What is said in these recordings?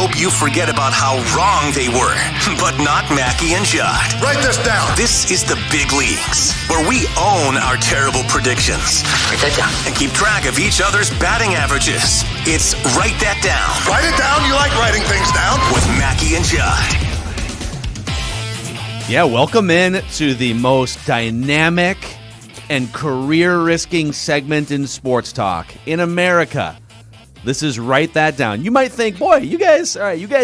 hope you forget about how wrong they were, but not Mackie and Judd. Write this down. This is the big leagues, where we own our terrible predictions. Write that down. And keep track of each other's batting averages. It's Write That Down. Write it down. You like writing things down. With Mackie and Judd. Yeah, welcome in to the most dynamic and career-risking segment in sports talk in America. This is Write That Down. You might think, boy, you guys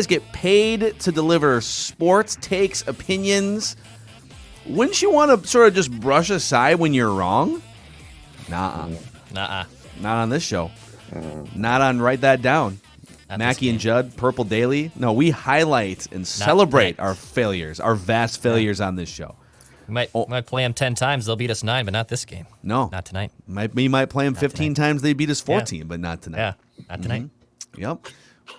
get paid to deliver sports takes, opinions. Wouldn't you want to sort of just brush aside when you're wrong? Nuh-uh. Nuh-uh. Not on this show. Not on Write That Down. Not Mackie and Judd, Purple Daily. No, we highlight and celebrate our failures, our vast failures on this show. We might play them 10 times. They'll beat us 9, but not this game. No. Not tonight. We might play them 15 tonight. times. They beat us 14, but not tonight. Yeah, not tonight. Yep.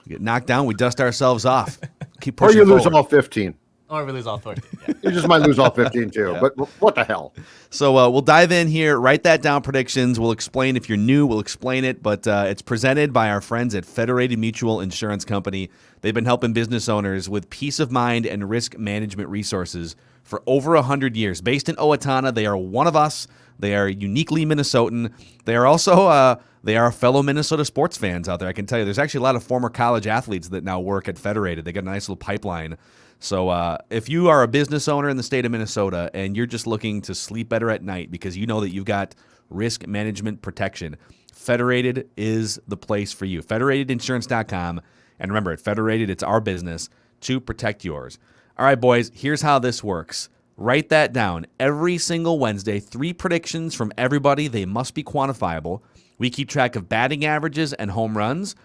We get knocked down. We dust ourselves off. Keep Or pushing you lose forward. all 15. Or we lose all 4. Yeah. You just might lose all 15 too. But what the hell? So we'll dive in here. Write That Down predictions. We'll explain. If you're new, we'll explain it. But it's presented by our friends at Federated Mutual Insurance Company. They've been helping business owners with peace of mind and risk management resources for over 100 years. Based in Owatonna, they are one of us. They are uniquely Minnesotan. They are also they are fellow Minnesota sports fans out there. I can tell you, there's actually a lot of former college athletes that now work at Federated. They got a nice little pipeline. So if you are a business owner in the state of Minnesota and you're just looking to sleep better at night because you know that you've got risk management protection, Federated is the place for you. Federatedinsurance.com. And remember, at Federated, it's our business to protect yours. All right, boys, here's how this works. Write that down. Every single Wednesday, 3 predictions from everybody. They must be quantifiable. We keep track of batting averages and home runs.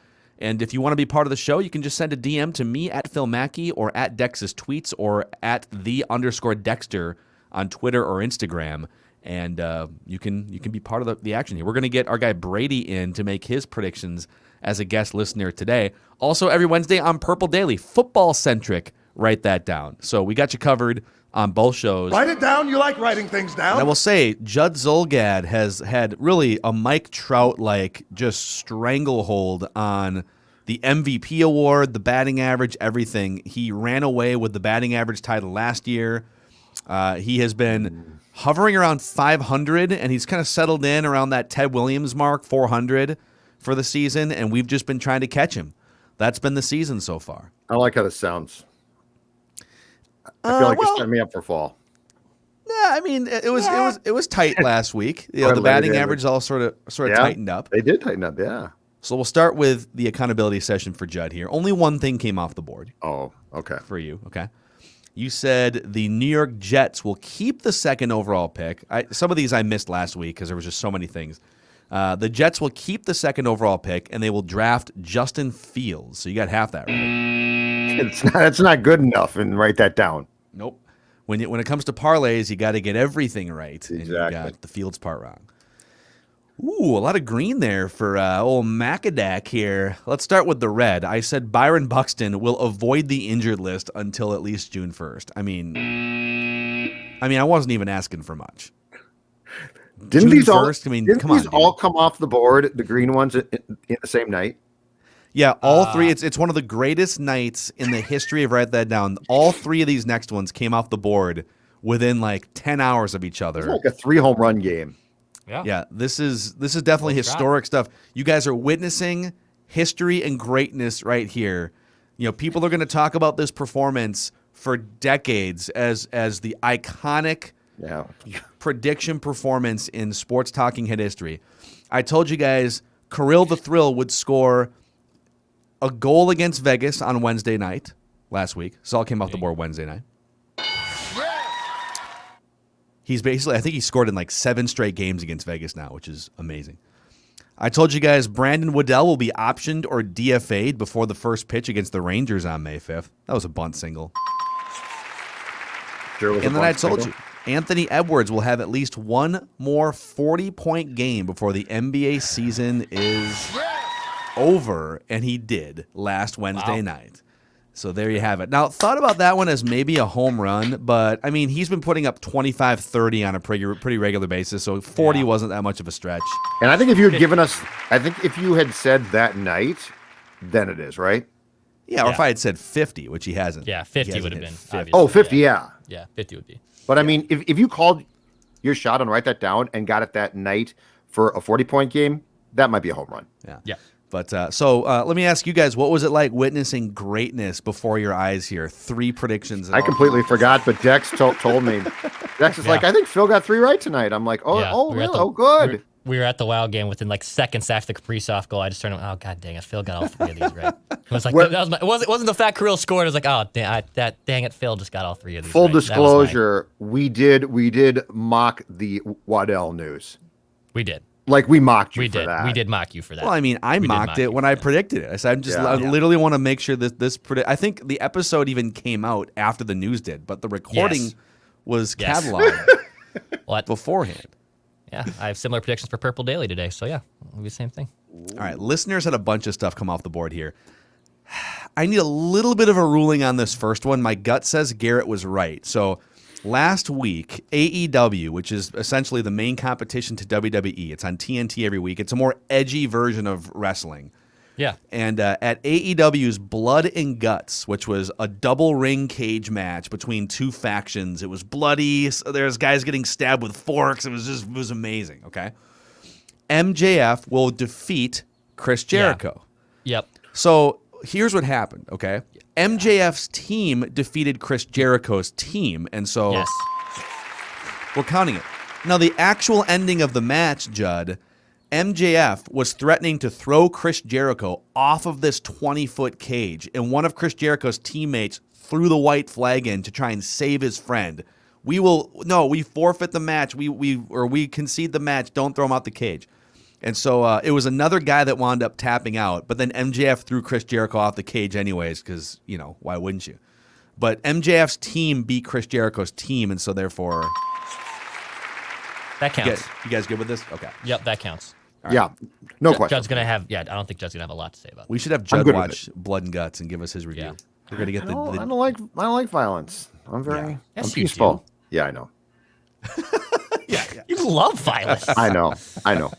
And if you want to be part of the show, you can just send a DM to me at Phil Mackey or at Dex's Tweets or at _Dexter on Twitter or Instagram. And you can be part of the action here. We're going to get our guy Brady in to make his predictions as a guest listener today. Also, every Wednesday on Purple Daily, football-centric, Write That Down. So we got you covered on both shows. Write it down. You like writing things down. And I will say, Judd Zulgad has had really a Mike Trout-like just stranglehold on the MVP award, the batting average, everything. He ran away with the batting average title last year. He has been hovering around 500, and he's kind of settled in around that Ted Williams mark, 400 for the season, and we've just been trying to catch him. That's been the season so far. I like how this sounds. I feel like you're setting me up for fall. Yeah, I mean, it was tight last week. You know, the batting average all sort of tightened up. They did tighten up, yeah. So we'll start with the accountability session for Judd here. Only one thing came off the board. Oh, okay. For you, okay? You said the New York Jets will keep the second overall pick. Some of these I missed last week because there was just so many things. The Jets will keep the second overall pick, and they will draft Justin Fields. So you got half that right. It's not good enough, and write that down. Nope. When it comes to parlays, you got to get everything right. Exactly. And you got the Fields part wrong. Ooh, a lot of green there for old Macadac here. Let's start with the red. I said Byron Buxton will avoid the injured list until at least June 1st. I mean, I wasn't even asking for much. Didn't June these all? 1st? I mean, didn't come on, these all come off the board? The green ones in the same night. Yeah, all three. It's one of the greatest nights in the history of Write That Down. All 3 of these next ones came off the board within like 10 hours of each other. It's like a 3 home run game. Yeah, this is definitely historic stuff. You guys are witnessing history and greatness right here. You know, people are going to talk about this performance for decades as the iconic prediction performance in sports talking head history. I told you guys Kirill the Thrill would score a goal against Vegas on Wednesday night last week. So all came off the board Wednesday night. He's basically, I think he scored in like 7 straight games against Vegas now, which is amazing. I told you guys Brandon Waddell will be optioned or DFA'd before the first pitch against the Rangers on May 5th. That was a bunt single. And then I told you Anthony Edwards will have at least one more 40-point game before the NBA season is over, and he did last Wednesday night. So there you have it. Now, thought about that one as maybe a home run, but, I mean, he's been putting up 25, 30 on a pretty regular basis, so 40 wasn't that much of a stretch. And I think if you had given us, if you had said that night, then it is, right? Yeah, or if Yeah. I had said 50, which he hasn't. Yeah, he 50 hasn't would have hit been. 50. Obviously. Oh, 50, yeah. Yeah, 50 would be. But I mean, if you called your shot and write that down and got it that night for a 40-point game, that might be a home run. Yeah. Yeah. But let me ask you guys, what was it like witnessing greatness before your eyes here? 3 predictions. I completely forgot, but Dex told me. Dex is like, I think Phil got 3 right tonight. I'm like, oh, Yeah, oh, we were at really? the- Oh, good. We were at the WoW game within like seconds after the Kaprizov goal. I just turned, oh god dang it, Phil got all 3 of these right. It was like it wasn't the fact Kirill scored. It was like, oh dang it, Phil just got all 3 of these. Full right. That was disclosure, we did mock the Waddell news. mine. We did. Like we mocked you We for did. that. We did mock you for that. Well, I mean, I We did mocked mock it you when for I that. predicted it. I said, I literally want to make sure that I think the episode even came out after the news did, but the recording Yes. was Yes. cataloged What? beforehand. Yeah, I have similar predictions for Purple Daily today. So yeah, it'll be the same thing. All right, listeners had a bunch of stuff come off the board here. I need a little bit of a ruling on this first one. My gut says Garrett was right. So last week, AEW, which is essentially the main competition to WWE, it's on TNT every week. It's a more edgy version of wrestling. Yeah. And at AEW's Blood and Guts, which was a double ring cage match between 2 factions, it was bloody. So there's guys getting stabbed with forks. It was amazing. Okay, MJF will defeat Chris Jericho. Yep. So here's what happened. Okay, MJF's team defeated Chris Jericho's team, and so Yes. we're counting it. Now the actual ending of the match, Judd. MJF was threatening to throw Chris Jericho off of this 20-foot cage, and one of Chris Jericho's teammates threw the white flag in to try and save his friend. We forfeit the match. We concede the match. Don't throw him out the cage. And so it was another guy that wound up tapping out, but then MJF threw Chris Jericho off the cage anyways because, why wouldn't you? But MJF's team beat Chris Jericho's team, and so therefore... That counts. You guys good with this? Okay. Yep, that counts. Yeah, no question. Judd's gonna have. Yeah, I don't think Judd's gonna have a lot to say about it. We should have I'm Judd good with watch Blood and Guts and give us his review. Yeah. We're gonna get I don't like violence. I'm very Yes, I'm you peaceful. do. Yeah, I know. You love violence. I know. All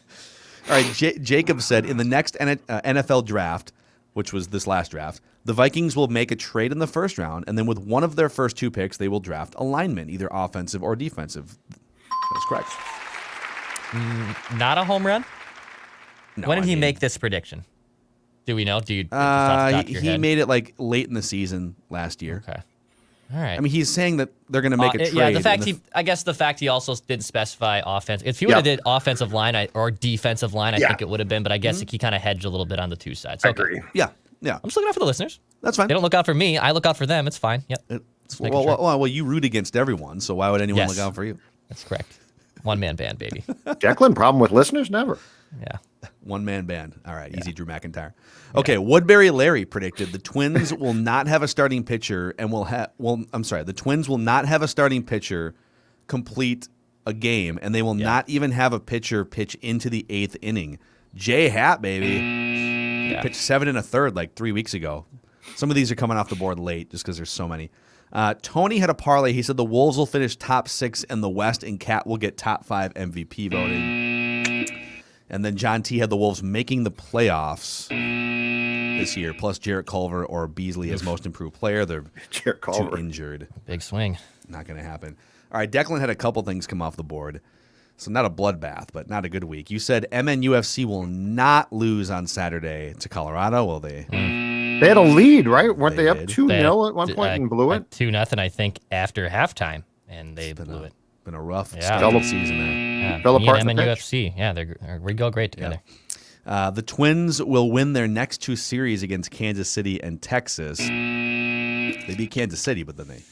right. Jacob said in the next NFL draft, which was this last draft, the Vikings will make a trade in the first round, and then with one of their first 2 picks, they will draft a lineman, either offensive or defensive. That's correct. Not a home run. No, When did I he mean, make this prediction? Do we know? Do you? Just off the top of your he head? made it like late in the season last year. Okay. All right. I mean, he's saying that they're going to make a trade. Yeah, the fact in I guess the fact he also didn't specify offense. If he would have did offensive line or defensive line, I think it would have been. But I guess he kind of hedged a little bit on the 2 sides. I Okay. agree. Yeah. I'm just looking out for the listeners. That's fine. They don't look out for me. I look out for them. It's fine. Yep. making sure. Well, you root against everyone, so why would anyone Yes. look out for you? That's correct. One man band, baby. Declan, problem with listeners? Never. Yeah. One-man band. All right, easy, Drew McIntyre. Okay, Woodbury Larry predicted the Twins will not have a starting pitcher and the Twins will not have a starting pitcher complete a game, and they will not even have a pitcher pitch into the 8th inning. Jay Happ, baby. He pitched 7 1/3 like 3 weeks ago. Some of these are coming off the board late just because there's so many. Tony had a parlay. He said the Wolves will finish top 6 in the West, and Cat will get top 5 MVP voting. And then John T had the Wolves making the playoffs this year, plus Jarrett Culver or Beasley as most improved player. They're Jarrett too Culver. injured. Big swing. Not going to happen. All right, Declan had a couple things come off the board. So not a bloodbath, but not a good week. You said MNUFC will not lose on Saturday to Colorado, will they? They had a lead, right? Weren't They they up did. 2-0 at one point and blew it? 2-0, I think, after halftime, and they blew it. Been a rough Yeah. start to the season there. Yeah. Fell Me apart and in the pitch. MNUFC. Yeah, we go great together. The Twins will win their next 2 series against Kansas City and Texas. They beat Kansas City, but then they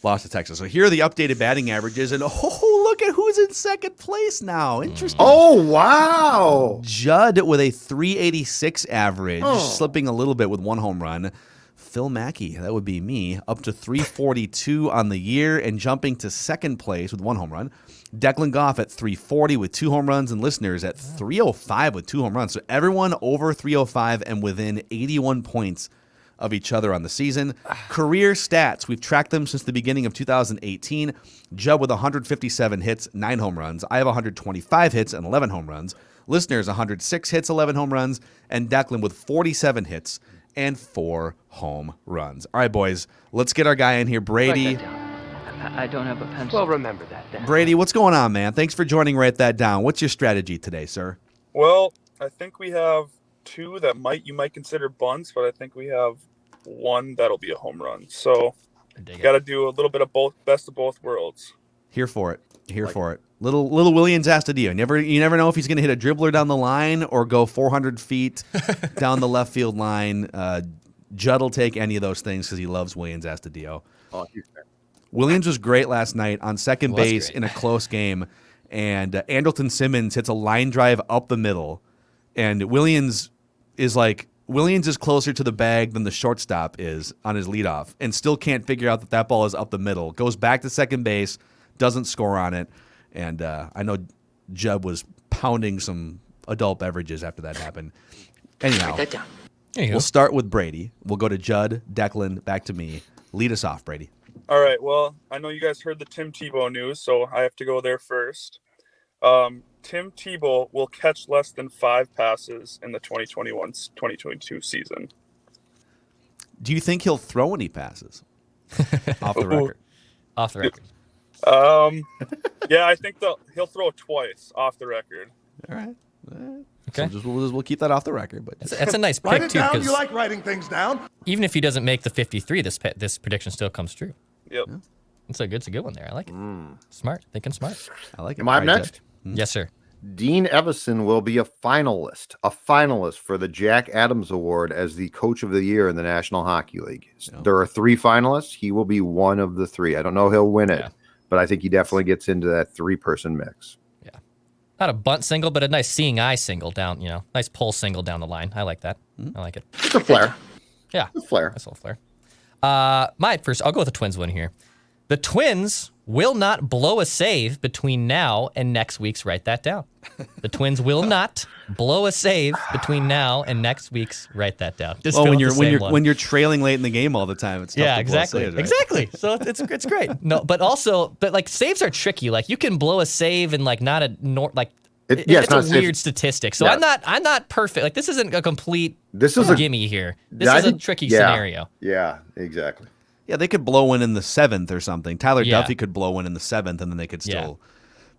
lost to Texas. So here are the updated batting averages, and look at who's in second place now. Interesting. Oh, wow. Judd with a 386 average, slipping a little bit with 1 home run. Phil Mackey, that would be me, up to 342 on the year and jumping to second place with 1 home run. Declan Goff at 340 with 2 home runs, and listeners at 305 with 2 home runs. So everyone over 305 and within 81 points of each other on the season. Career stats, we've tracked them since the beginning of 2018. Judd with 157 hits, 9 home runs. I have 125 hits and 11 home runs. Listeners, 106 hits, 11 home runs. And Declan with 47 hits and 4 home runs. All right, boys, let's get our guy in here. Brady. I don't have a pencil. Well, remember that then. Brady, what's going on, man? Thanks for joining Write That Down. What's your strategy today, sir? Well, I think we have 2 that you might consider bunts, but I think we have 1 that'll be a home run. So got to do a little bit of both, best of both worlds. Here for it. Here for it. Little Willians Astudillo. You never know if he's going to hit a dribbler down the line or go 400 feet down the left field line. Judd will take any of those things because he loves Willians Astudillo. Oh, he's fair. Williams was great last night on second base in a close game, and Andrelton Simmons hits a line drive up the middle, and Williams is closer to the bag than the shortstop is on his leadoff, and still can't figure out that ball is up the middle. Goes back to second base, doesn't score on it, and I know Judd was pounding some adult beverages after that happened. Anyhow, we'll start with Brady. We'll go to Judd, Declan, back to me. Lead us off, Brady. All right. Well, I know you guys heard the Tim Tebow news, so I have to go there first. Tim Tebow will catch less than 5 passes in the 2021-2022 season. Do you think he'll throw any passes? Off the record. Off the record. Yeah, I think he'll throw twice off the record. All right. Okay. So we'll keep that off the record. But That's a nice Write pick, it too, down. because You like writing things down. even if he doesn't make the 53, this prediction still comes true. Yep. It's a good one there. I like it. Smart. Thinking smart. I like it. Am I up All right, next? Judd. Yes, sir. Dean Evison will be a finalist for the Jack Adams Award as the Coach of the Year in the National Hockey League. There are 3 finalists. He will be one of the 3. I don't know if he'll win it, but I think he definitely gets into that 3-person mix. Yeah. Not a bunt single, but a nice seeing eye single down, nice pull single down the line. I like that. I like it. It's a flair. Yeah. It's a flair. Nice little flair. I'll go with the Twins one here. The Twins will not blow a save between now and next week's Write That Down. The Twins will not blow a save between now and next week's Write That Down. Just Well, go when with you're the same when you're trailing late in the game all the time, it's tough to blow exactly, saves, right? exactly. So it's great. No, but like saves are tricky. Like you can blow a save and like not a It's it's not a safe. weird statistic. So Yeah. I'm not perfect. Like this isn't a complete This is a gimme here. This I is a think- tricky yeah. scenario. Yeah, exactly. Yeah, they could blow one in the 7th or something. Tyler Yeah. Duffy could blow one in the 7th, and then they could still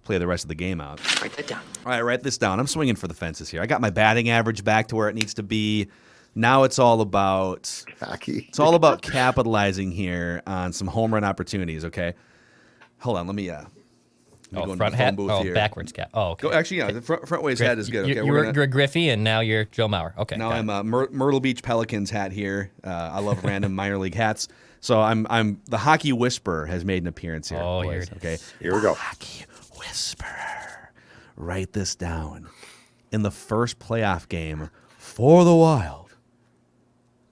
play the rest of the game out. Write that down. All right, write this down. I'm swinging for the fences here. I got my batting average back to where it needs to be. Now it's all about Hockey. It's all about capitalizing here on some home run opportunities. Okay, hold on. Let me go into Front the hat. phone booth Oh, here. backwards cap. Oh, okay. Go, actually, yeah, the front waist hat is good. Okay, You're Griffey, and now you're Joe Mauer. Okay. now got I'm it. a Myrtle Beach Pelicans hat here. I love random minor league hats. So I'm the Hockey Whisperer has made an appearance here. Oh, boys, here it is. okay. Here we go. Hockey Whisperer. Write this down. In the first playoff game for the Wild,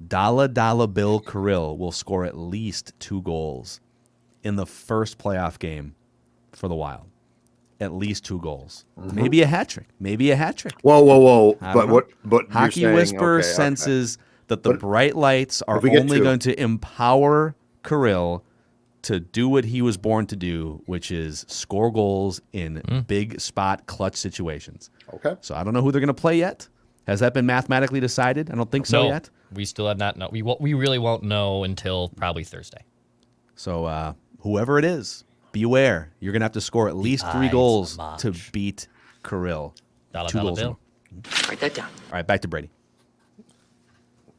Dollar Bill Kirill will score at least 2 goals in the first playoff game for the Wild. At least 2 goals. Maybe a hat trick. Whoa. I don't know. But you're Hockey saying, Whisperer okay. senses that the But bright lights are if we get only 2. going to empower Kirill to do what he was born to do, which is score goals in big spot clutch situations. Okay. So I don't know who they're going to play yet. Has that been mathematically decided? I don't think so No, yet. we still have not know. We really won't know until probably Thursday. So whoever it is, beware. You're going to have to score at least 3 Eyes goals match. to beat Kirill. Dollar 2 goals. bill. Write that down. All right, back to Brady.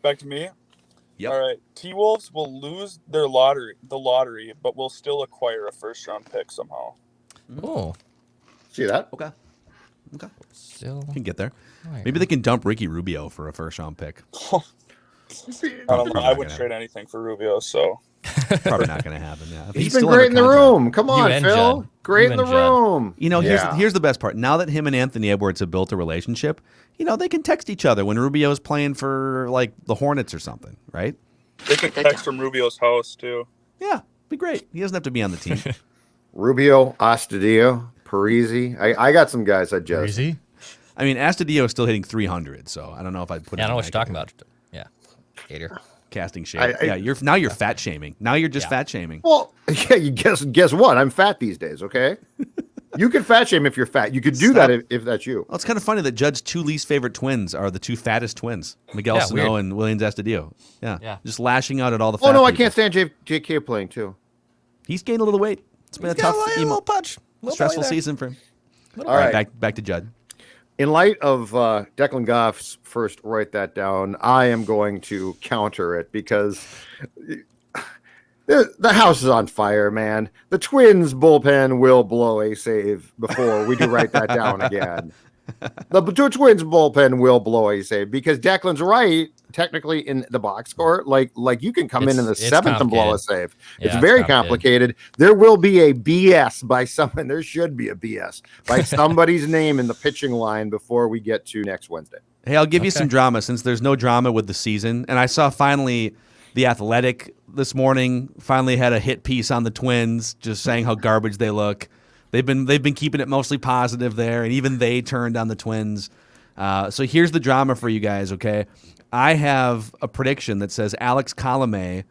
Back to me. Yep. All right. T-Wolves will lose the lottery, but will still acquire a first-round pick somehow. Oh, See that? Okay. still. Can get there. Maybe they can dump Ricky Rubio for a first-round pick. I don't know. I would trade anything for Rubio, so. Probably not going to happen. Yeah, If He's been still under great in the contract. room. Come on, and Phil. Judd. Great You in the and Judd. room. You know, Yeah. here's the best part. Now that him and Anthony Edwards have built a relationship, they can text each other when Rubio's playing for like the Hornets or something, right? They can text from Rubio's house, too. Yeah, be great. He doesn't have to be on the team. Rubio, Astudillo, Parisi. I got some guys I just. Easy. I mean, Astudillo is still hitting 300, so I don't know if I'd put. Yeah, I him know in what that you're talking category. about. Yeah, Gator. Casting shade. I- You're fat shaming. Now you're just fat shaming. Well, yeah. You guess what? I'm fat these days. Okay. You can fat shame if you're fat. You could do that if that's you. Well, it's kind of funny that Judd's two least favorite twins are the two fattest twins, Miguel Yeah, Sano weird. and Williams Astudillo. Yeah. Yeah. Just lashing out at all the fat Oh no, I people. can't stand JK playing too. He's gained a little weight. It's been a Got tough, a little punch. Little stressful belly there. season for him. All right. Back to Judd. In light of Declan Goff's first write that down, I am going to counter it because the house is on fire, man. The Twins bullpen will blow a save before we do write that down again. The Twins bullpen will blow a save because Declan's right. Technically, in the box score, like you can come in the It's seventh and blow a complicated. save. Yeah, It's very it's complicated. There will be a BS by someone. There should be a BS by somebody's name in the pitching line before we get to next Wednesday. Hey, I'll give you some drama since there's no drama with the season. And I saw finally The Athletic this morning finally had a hit piece on the Twins, just saying how garbage they look. They've been keeping it mostly positive there, and even they turned on the Twins. So here's the drama for you guys, okay? I have a prediction that says Alex Colomé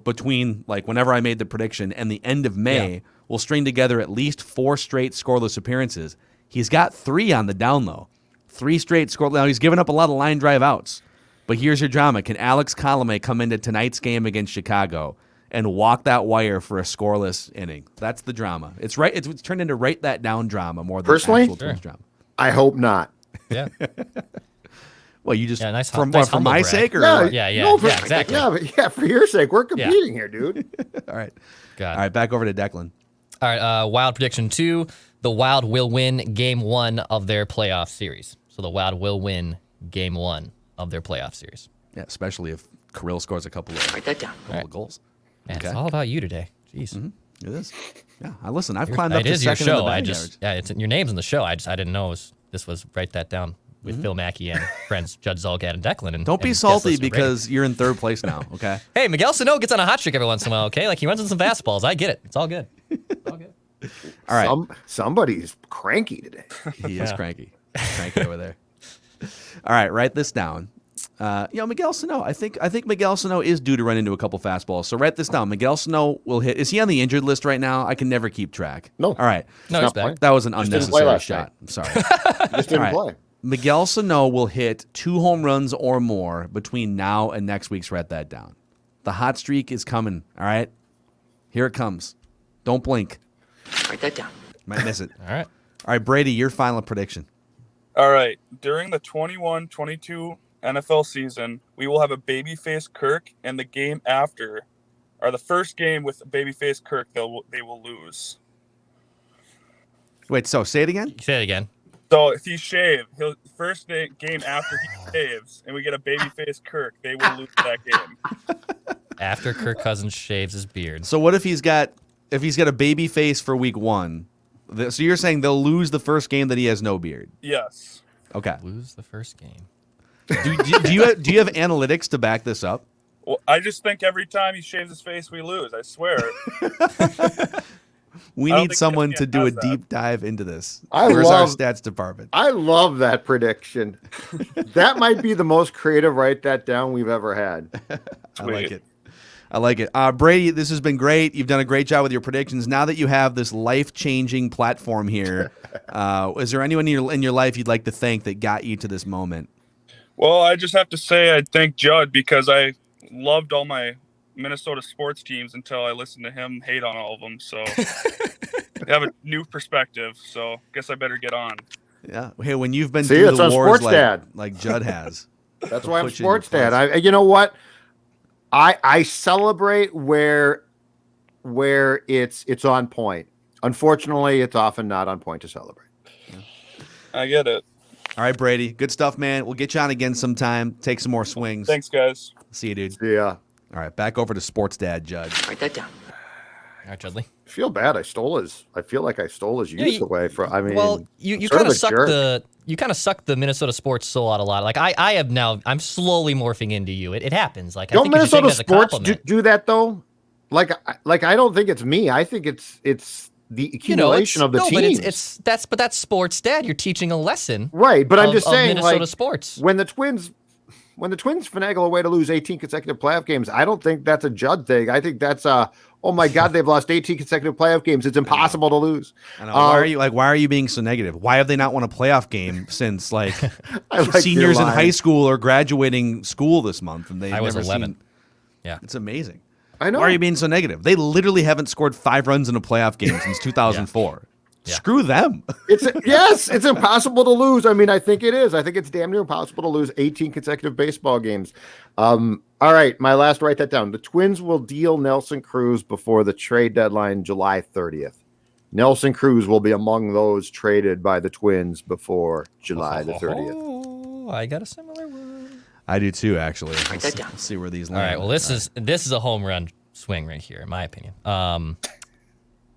between like whenever I made the prediction and the end of May will string together at least 4 straight scoreless appearances. He's got 3 on the down low. 3 straight scoreless. Now he's given up a lot of line drive outs. But here's your drama. Can Alex Colomé come into tonight's game against Chicago and walk that wire for a scoreless inning? That's the drama. It's right. It's turned into write that down drama more than Personally? actual Twins drama. I hope not. Yeah. Well, you just Nice for nice for my humble brag. sake or Yeah, what? Yeah, exactly. Yeah, for your sake, we're competing here, dude. All right. God. All right, back over to Declan. All right, Wild prediction 2. The Wild will win game 1 of their playoff series. So the Wild will win game 1 of their playoff series. Yeah, especially if Kirill scores a couple of, Write that down. goals. Man, Okay. It's all about you today. Jeez. It is. Yeah, I listen. I've climbed up It to is your second in the show. batting average. Your name's in the show. I didn't know this was write that down with Mm-hmm. Phil Mackey and friends Judd Zolgad and Declan. And, Don't be and guest salty listener Brady. because you're in third place now. Okay. Hey, Miguel Sano gets on a hot streak every once in a while. Okay, like he runs in some fastballs. I get it. It's all good. It's all good. All right. Somebody's cranky today. He is cranky. Cranky over there. All right, write this down. Miguel Sano. I think Miguel Sano is due to run into a couple fastballs. So write this down. Miguel Sano will hit. Is he on the injured list right now? I can never keep track. No. All right. No, he's back. That was an Just didn't play unnecessary last shot. night. I'm sorry. Just didn't All right. play. Miguel Sano will hit 2 home runs or more between now and next week's write that down. The hot streak is coming. All right. Here it comes. Don't blink. Write that down. Might miss it. All right. All right, Brady, your final prediction. All right. During the 21-22 NFL season, we will have a babyface Kirk, and the game after, or the first game with babyface Kirk, they will lose. Wait, so say it again? Say it again. So if he shave, game after he shaves, and we get a babyface Kirk, they will lose that game. After Kirk Cousins shaves his beard. So what if he's got a baby face for week 1? So you're saying they'll lose the first game that he has no beard? Yes. Okay. Lose the first game. Do you have analytics to back this up? Well, I just think every time he shaves his face, we lose. I swear. We I don't need think someone ESPN to do a has that. deep dive into this. I Where's our love- stats department? I love that prediction. That might be the most creative write that down we've ever had. I like it. I like it. Brady, this has been great. You've done a great job with your predictions. Now that you have this life-changing platform here, is there anyone in your life you'd like to thank that got you to this moment? Well, I just have to say I thank Judd because I loved all my Minnesota sports teams until I listened to him hate on all of them. So I have a new perspective. So guess I better get on. Yeah. Hey, when you've been See, through it's the on wars Sports Dad. like Judd has. That's why I'm Put you in your sports dad. place. You know what? I celebrate where it's on point. Unfortunately, it's often not on point to celebrate. I get it. All right, Brady. Good stuff, man. We'll get you on again sometime. Take some more swings. Thanks, guys. See you, dude. Yeah. All right, back over to Sports Dad, Judd. Write that down. All right, Judley. I feel bad. I feel like I stole his use away from. I mean, Well, you sort kind of of a sucked jerk. the Minnesota sports soul out a lot. Like I'm slowly morphing into you. It happens. Like I Don't think you should take Minnesota it as a sports compliment. do that though? Like I don't think it's me. I think it's the accumulation of the teams. But that's sports, Dad. You're teaching a lesson. Right, but I'm of- just of saying, Minnesota like, sports. when the Twins when the Twins finagle a way to lose 18 consecutive playoff games, I don't think that's a Judd thing. I think that's oh my God, they've lost 18 consecutive playoff games. It's impossible to lose. I know. Why are you being so negative? Why have they not won a playoff game since like seniors in high school or graduating school this month? And I was 11. Seen, yeah, it's amazing. I know. Why are you being so negative? They literally haven't scored 5 runs in a playoff game since 2004. Yeah. Screw them. It's impossible to lose. I mean, I think it is. I think it's damn near impossible to lose 18 consecutive baseball games. All right, my last, write that down. The Twins will deal Nelson Cruz before the trade deadline, July 30th. Nelson Cruz will be among those traded by the Twins before July the 30th. Oh, I got a similar one. I do too, actually. Write that down. Let's see where these All land. right. Well, this is a home run swing right here, in my opinion.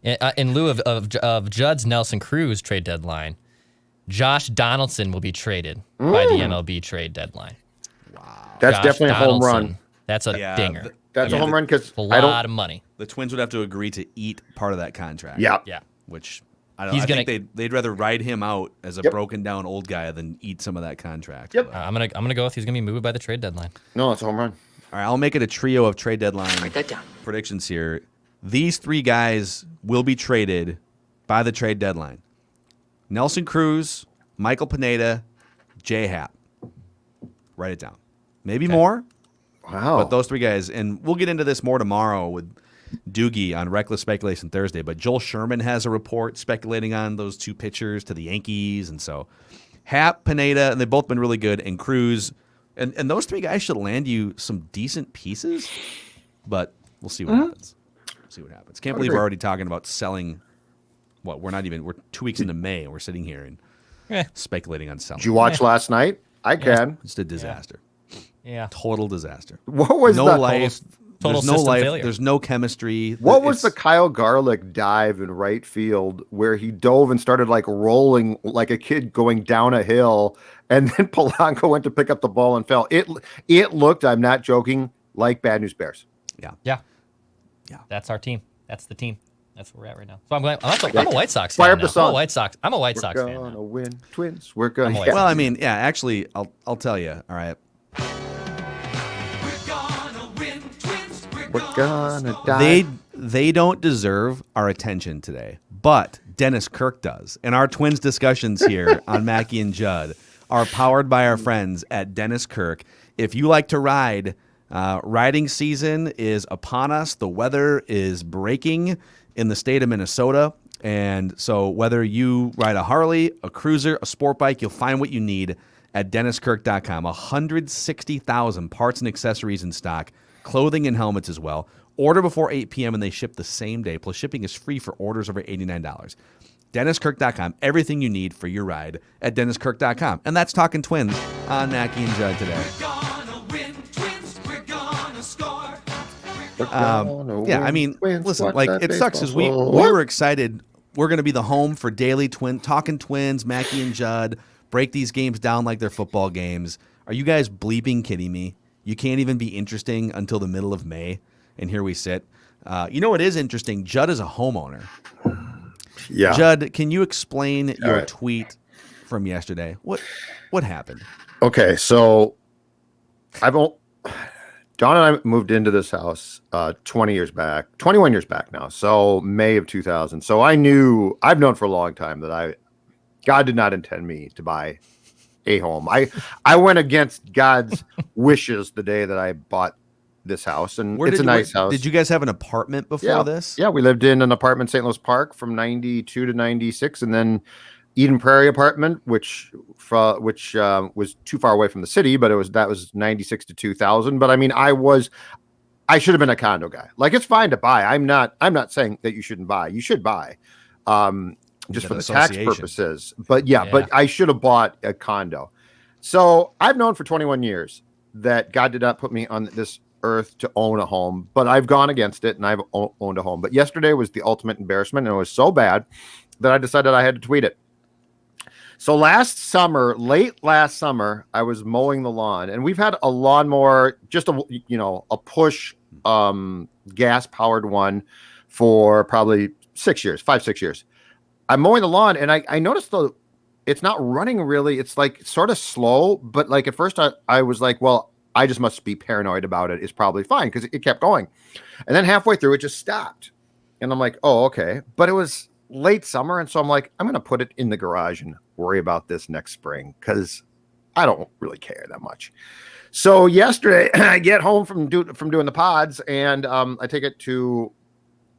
In lieu of Judd's Nelson Cruz trade deadline, Josh Donaldson will be traded by the MLB trade deadline. That's Josh definitely a home Donaldson. run. That's a dinger. That's a home run because A lot of money. The Twins would have to agree to eat part of that contract. Yeah. Yeah. Which I think they'd rather ride him out as a broken down old guy than eat some of that contract. Yep. I'm gonna go with he's gonna be moved by the trade deadline. No, it's a home run. All right, I'll make it a trio of trade deadline Write that down. predictions here. These 3 guys will be traded by the trade deadline. Nelson Cruz, Michael Pineda, J Happ. Write it down. Maybe more, Wow. but those 3 guys, and we'll get into this more tomorrow with Doogie on Reckless Speculation Thursday, but Joel Sherman has a report speculating on those 2 pitchers to the Yankees, and so Happ, Pineda, and they've both been really good, and Cruz, and those 3 guys should land you some decent pieces, but we'll see what happens. See what happens. Can't believe we're already talking about selling. We're 2 weeks into May and we're sitting here and speculating on selling. Did you watch last night? I can. Just a disaster. Yeah. Total disaster. What was No the life. total There's no system life. failure. There's no chemistry. What was the It's- Kyle Garlick dive in right field where he dove and started like rolling like a kid going down a hill, and then Polanco went to pick up the ball and fell? It looked, I'm not joking, like Bad News Bears. Yeah. That's our team. That's the team. That's where we're at right now. So I'm a White Sox fan. Fire up the now. song. I'm a White Sox We're fan. gonna Now. win, Twins. We're gonna. I'm a White Yeah. Well, I mean, yeah. Actually, I'll tell you. All right. We're gonna die. They don't deserve our attention today, but Dennis Kirk does. And our Twins discussions here on Mackie and Judd are powered by our friends at Dennis Kirk. If you like to ride, riding season is upon us. The weather is breaking in the state of Minnesota. And so whether you ride a Harley, a cruiser, a sport bike, you'll find what you need at DennisKirk.com. 160,000 parts and accessories in stock, clothing and helmets as well. Order before 8 p.m. and they ship the same day. Plus shipping is free for orders over $89. DennisKirk.com. Everything you need for your ride at DennisKirk.com. And that's Talking Twins on Mackie and Judd today. Yeah, I mean, listen, like it sucks because we were excited. We're going to be the home for daily Talking Twins, Mackie and Judd, break these games down like they're football games. Are you guys bleeping kidding me? You can't even be interesting until the middle of May, and here we sit. You know what is interesting? Judd is a homeowner. Yeah. Judd, can you explain your right. tweet from yesterday? What happened? Okay, so Don and I moved into this house 21 years back now. So May of 2000. So I've known for a long time that God did not intend me to buy a home. I went against God's wishes the day that I bought this house, and it's a nice house. Did you guys have an apartment before this? Yeah, we lived in an apartment in St. Louis Park from 92 to 96, and then Eden Prairie apartment, which was too far away from the city, but that was 96 to 2000. But I mean, I should have been a condo guy. Like, it's fine to buy. I'm not saying that you shouldn't buy. You should buy, just for the tax purposes. But but I should have bought a condo. So I've known for 21 years that God did not put me on this earth to own a home, but I've gone against it and I've owned a home. But yesterday was the ultimate embarrassment, and it was so bad that I decided I had to tweet it. So late last summer, I was mowing the lawn, and we've had a lawnmower, just a push gas powered one for probably 6 years, 5-6 years. I'm mowing the lawn, and I noticed it's not running really. It's like sort of slow, but like at first I was like, well, I just must be paranoid about it. It's probably fine because it kept going. And then halfway through, it just stopped. And I'm like, oh, okay. But it was late summer. And so I'm like, I'm going to put it in the garage and worry about this next spring because I don't really care that much. So yesterday, I get home from doing the pods, and I take it to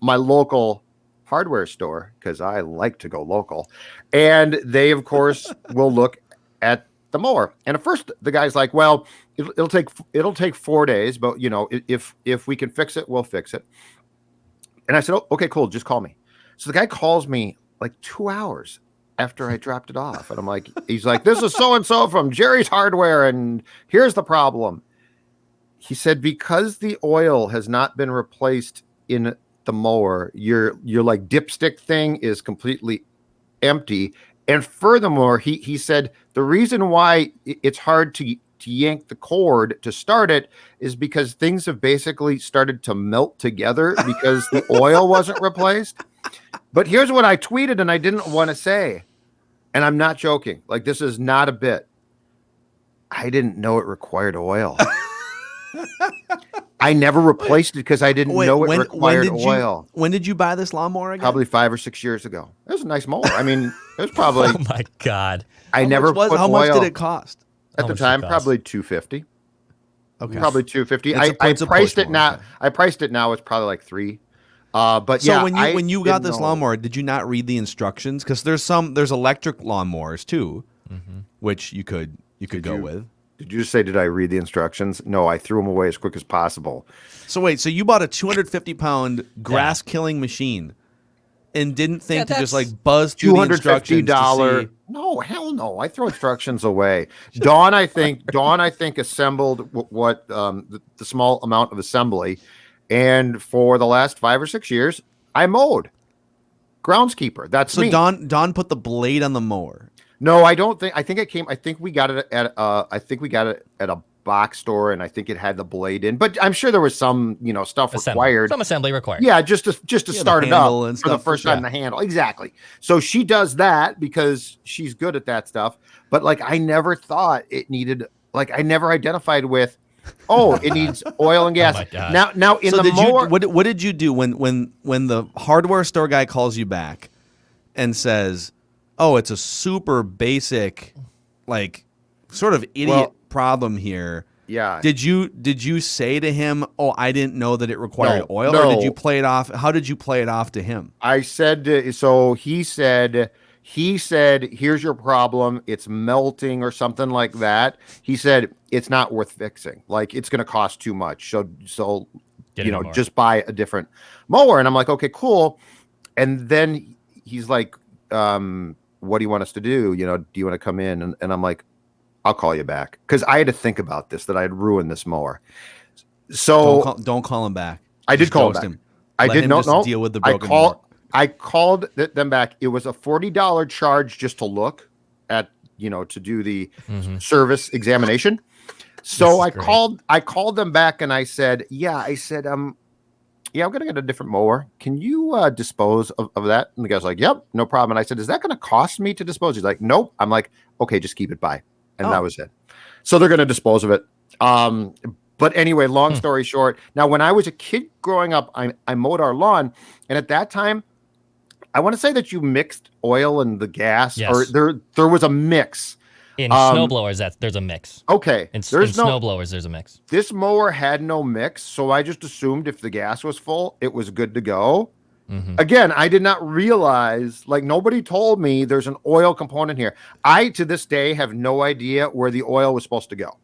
my local hardware store because I like to go local. And they, of course, will look at the mower. And at first, the guy's like, well, it'll take 4 days, but if we can fix it, we'll fix it. And I said, oh, okay, cool, just call me. So the guy calls me like 2 hours after I dropped it off. And I'm like, he's like, this is so-and-so from Jerry's Hardware, and here's the problem. He said, because the oil has not been replaced in the mower, your like dipstick thing is completely empty. And furthermore, he said the reason why it's hard to yank the cord to start it is because things have basically started to melt together because the oil wasn't replaced. But here's what I tweeted, and I didn't want to say, and I'm not joking. Like, this is not a bit. I didn't know it required oil. I never replaced it because I didn't know it required oil. When did you buy this lawnmower again? Probably 5 or 6 years ago. It was a nice mower. I mean, it was probably. Oh my God! I never put How oil. much did it cost? At the time? Probably $250. Okay, probably $250. It's I a priced push it mower, now. okay. I priced it now. It's probably like $3. But so yeah, when you got this know. lawnmower, did you not read the instructions? Because there's electric lawnmowers too, which you could go with. Did you just say, did I read the instructions? No, I threw them away as quick as possible. So wait, so you bought a 250-pound grass killing machine and didn't think to just like buzz through the instructions to see? No, hell no. I throw instructions away. Dawn, I think assembled what the small amount of assembly. And for the last 5 or 6 years, I mowed. Groundskeeper. That's so me. Dawn put the blade on the mower. No, I don't think. I think we got it at. I think we got it at a box store, and I think it had the blade in. But I'm sure there was some, stuff required. Some assembly required. Yeah, just to start it up and for the first time. The handle, exactly. So she does that because she's good at that stuff. But like, I never thought it needed. Like, I never identified with. Oh, it needs oil and gas. Oh my God. Now in So the mower. what did you do when the hardware store guy calls you back and says, "Oh, it's a super basic, like, sort of idiot problem here." Yeah. Did you say to him, "Oh, I didn't know that it required oil," no. or did you play it off? How did you play it off to him? I said. So he said. Here's your problem. It's melting or something like that. He said it's not worth fixing. Like, it's going to cost too much. So just buy a different mower. And I'm like, okay, cool. And then he's like, what do you want us to do? Do you want to come in? And I'm like, I'll call you back. Because I had to think about this, that I had ruined this mower. So don't call him back. I did call him back. I did not deal with the broken mower. I called them back. It was a $40 charge just to look at, to do the service examination. So I called them back and I said, I'm going to get a different mower. Can you dispose of that? And the guy's like, yep, no problem. And I said, is that going to cost me to dispose? He's like, nope. I'm like, okay, just keep it by. And that was it. So they're going to dispose of it. But anyway, long story short, now when I was a kid growing up, I mowed our lawn. And at that time, I want to say that you mixed oil and the gas, Yes. or there was a mix. In snowblowers, there's a mix. Okay. In snowblowers, there's a mix. This mower had no mix, so I just assumed if the gas was full, it was good to go. Again, I did not realize, like, nobody told me there's an oil component here. I, to this day, have no idea where the oil was supposed to go.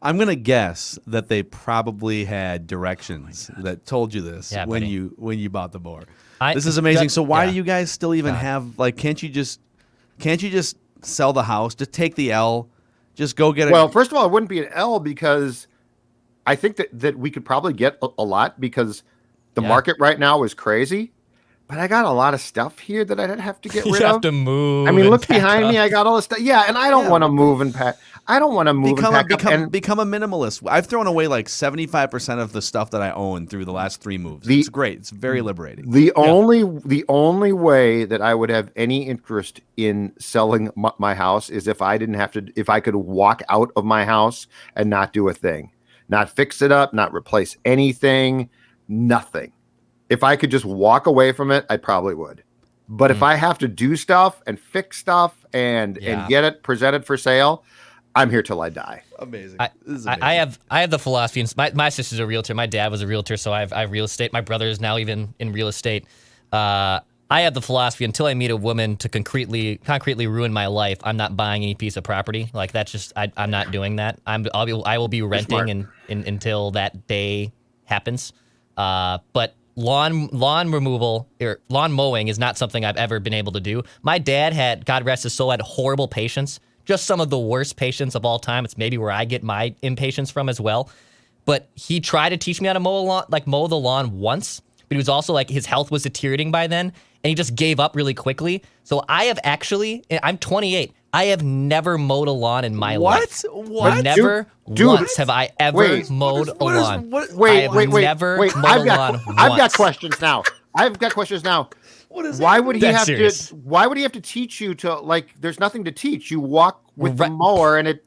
I'm gonna guess that they probably had directions that told you this when you bought the mower. This is amazing. So why do you guys still even have, like, can't you just sell the house? Just take the L. Just go get it. Well, first of all, it wouldn't be an L because I think that we could probably get a lot because the market right now is crazy. but I got a lot of stuff here that I'd have to get You rid have of. to move. I mean, and look pack behind me. up. I got all this stuff. Yeah, and I don't want to move and pack. I don't want to move and pack up. And become a minimalist. I've thrown away like 75% of the stuff that I own through the last 3 moves. It's great. It's very liberating. the only way that I would have any interest in selling my house is if I didn't have to, if I could walk out of my house and not do a thing, not fix it up, not replace anything, nothing. If I could just walk away from it, I probably would. But if I have to do stuff and fix stuff and get it presented for sale, I'm here till I die. Amazing. I have the philosophy, and my sister's a realtor. My dad was a realtor, so I have real estate. My brother is now even in real estate. I have the philosophy, until I meet a woman to concretely ruin my life, I'm not buying any piece of property. Like, that's just, I'm not doing that. I will be renting until that day happens. But lawn removal or lawn mowing is not something I've ever been able to do. My dad had, God rest his soul, had horrible patience. Just some of the worst patience of all time. It's maybe where I get my impatience from as well. But he tried to teach me how to mow the lawn once, but he was also like, his health was deteriorating by then, and he just gave up really quickly. So I have actually, I'm 28. I have never mowed a lawn in my life. What? Never once have I ever mowed a lawn. Wait. I've got questions now. What is Why would he That's have serious. to? Why would he have to teach you to, like? There's nothing to teach. You walk with the mower, and it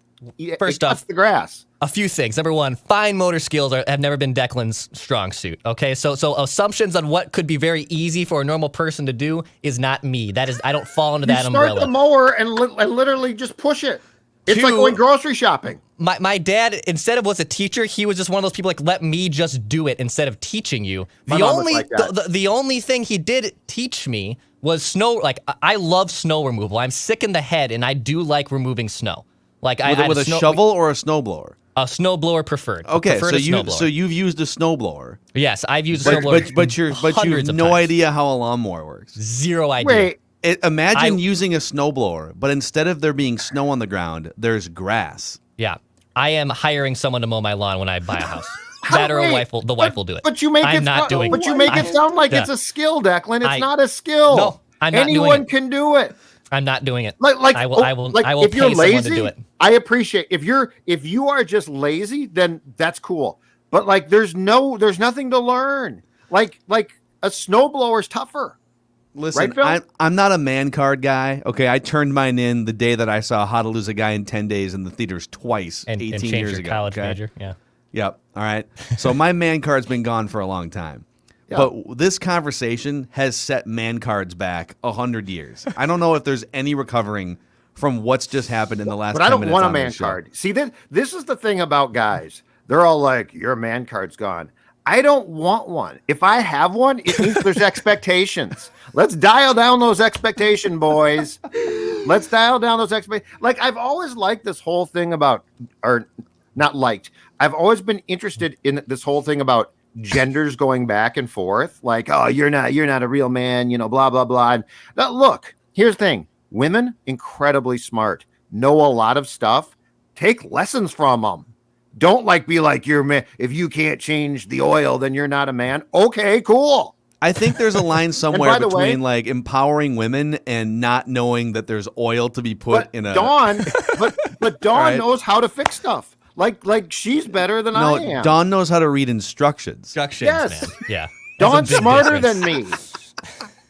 First cuts off, the grass. A few things. Number one, fine motor skills have never been Declan's strong suit. Okay, so assumptions on what could be very easy for a normal person to do is not me. That is, I don't fall into that umbrella. You start the mower and literally just push it. It's like going grocery shopping. My dad, instead of was a teacher, he was just one of those people like, let me just do it instead of teaching you. My mom was like that. The only thing he did teach me was snow. Like, I love snow removal. I'm sick in the head, and I do like removing snow. Like, with a shovel or a snowblower? A snowblower preferred. Okay, preferred so you've used a snowblower. Yes, I've used a snowblower. But you have no idea how a lawnmower works. Zero idea. Wait. Imagine using a snowblower, but instead of there being snow on the ground, there's grass. Yeah, I am hiring someone to mow my lawn when I buy a house. That or the wife will do it. But you make I'm not doing. But you make it sound like it's a skill, Declan. It's not a skill. No, I'm not doing Anyone it. can do it. I'm not doing it. I will if you're pay lazy, someone to do it. I appreciate if you are just lazy, then that's cool. But like there's nothing to learn. Like a snowblower's tougher. Listen, right, I'm not a man card guy. Okay, I turned mine in the day that I saw How to Lose a Guy in 10 Days in the theaters twice, and 18 change years your ago. college okay? major. Yeah. Yep. All right. So my man card's been gone for a long time. Yeah. But this conversation has set man cards back 100 years. I don't know if there's any recovering from what's just happened in the last 10 But I don't minutes want a on man this show. card. See, this is the thing about guys. They're all like, your man card's gone. I don't want one. If I have one, it means there's expectations. Let's dial down those expectations, boys. Let's dial down those expectations. Like, I've always liked this whole thing about, or not liked. I've always been interested in this whole thing about genders going back and forth. Like, oh, you're not a real man, blah, blah, blah. And now, look, here's the thing. Women, incredibly smart, know a lot of stuff. Take lessons from them. Don't be like, you're man. If you can't change the oil, then you're not a man. Okay, cool. I think there's a line somewhere way, between empowering women and not knowing that there's oil to be put in a. Dawn, but Dawn right. knows how to fix stuff. Like she's better than I am. Dawn knows how to read instructions. Yes. Man. Yeah. Dawn's That's a big smarter difference. than me.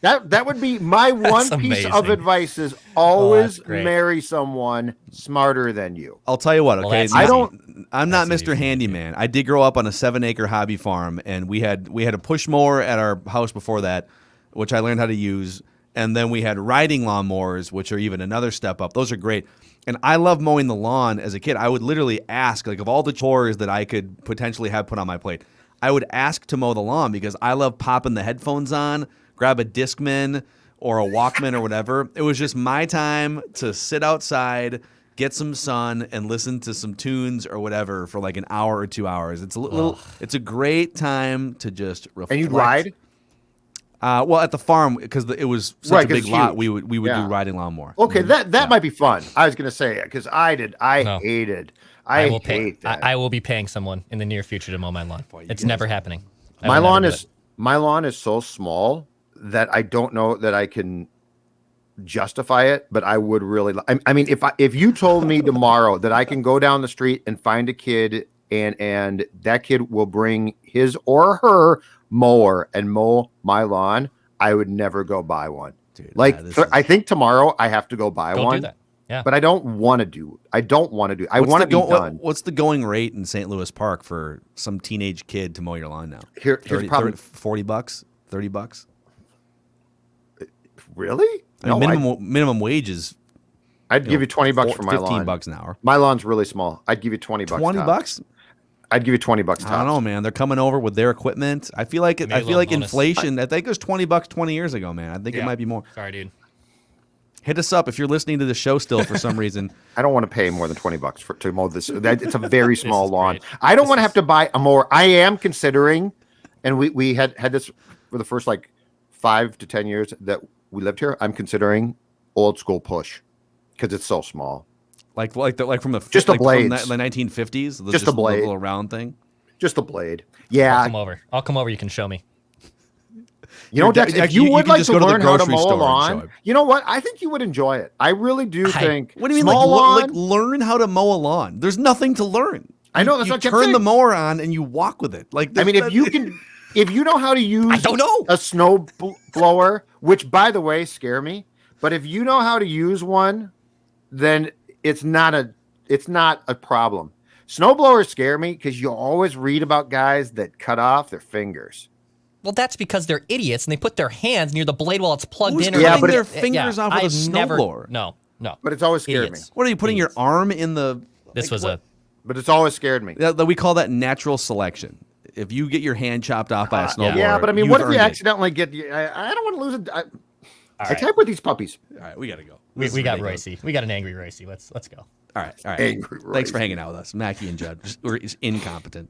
That would be my one piece of amazing. advice: is always great. marry someone smarter than you. I'll tell you what, Well, okay? that's easy. I'm not That's Mr. easy. Handyman. I did grow up on a 7-acre hobby farm, and we had a push mower at our house before that, which I learned how to use, and then we had riding lawnmowers, which are even another step up. Those are great. And I love mowing the lawn as a kid. I would literally ask, of all the chores that I could potentially have put on my plate, I would ask to mow the lawn because I love popping the headphones on, grab a Discman or a Walkman or whatever. It was just my time to sit outside, get some sun, and listen to some tunes or whatever for an hour or 2 hours. It's it's a great time to just reflect. And you'd ride? Well, at the farm, because it was such Right, a 'cause big it's lot, huge. we would do Yeah. riding lawnmower. Okay, that might be fun. I was gonna say it because I No. hated. I I hate that. I will be paying someone in the near future to mow my lawn. It's never happening. I My will never lawn do is it. my lawn is so small that I don't know that I can justify it, but I would really. I mean, if you told me tomorrow that I can go down the street and find a kid and that kid will bring his or her mower and mow my lawn, I would never go buy one. Dude, like is- I think tomorrow I have to go buy Go one. do that. Yeah. But I don't want to do. I want to What's be the done. What's the going rate in St. Louis Park for some teenage kid to mow your lawn now? Here's 30, probably 40 bucks, $30. really. I mean, minimum wage is I'd give you $20 for my 15 lawn. bucks an hour. My lawn's really small. I'd give you $20. 20 tops. bucks? I'd give you $20 tops. I don't know, man. They're coming over with their equipment. I feel like Maybe a little bonus. inflation. I think it was $20 20 years ago, man. I think it Yeah. might be more. Sorry, dude. Hit us up if you're listening to the show still for some reason. I don't want to pay more than $20 to mow this. It's a very small is lawn. great. I don't want to have to buy a mower. I am considering, and we had this for the first like 5 to 10 years that we lived here. I'm considering old school push because it's so small. like from the Just the like blades. from the 1950s. Just the blade. little round thing. Just a blade. I'll Yeah. come over. I'll come over. You can show me. You know, Dex, if you you would can like just to go to the learn how to grocery mow a store and show lawn, him. you know what? I think you would enjoy it. I really do think. What do you mean, small like lawn? learn how to mow a lawn? There's nothing to learn. I know, that's you what I kept turn the saying. mower on and you walk with it. Like I mean, if you can, if you know how to use I don't know. a snow blower, which by the way scare me, but if you know how to use one, then it's not a problem. Snow blowers scare me because you always read about guys that cut off their fingers. Well, that's because they're idiots and they put their hands near the blade while it's plugged Who's in. cutting but their it- fingers off with a I've never- snowblower? No. But it's always scared Idiots. What are you putting your Idiots. arm in the? This like, was what? But it's always scared me. We call that natural selection. If you get your hand chopped off by a snowblower, Yeah, but I mean, you've what if you earned it. accidentally get? I don't want to lose it. I right. type with these puppies. All right, we gotta go. We This is got ridiculous. Roycey. We got an angry Roycey. Let's go. All right. Angry Thanks for Royce. hanging out with us, Mackie and Judd. We're incompetent.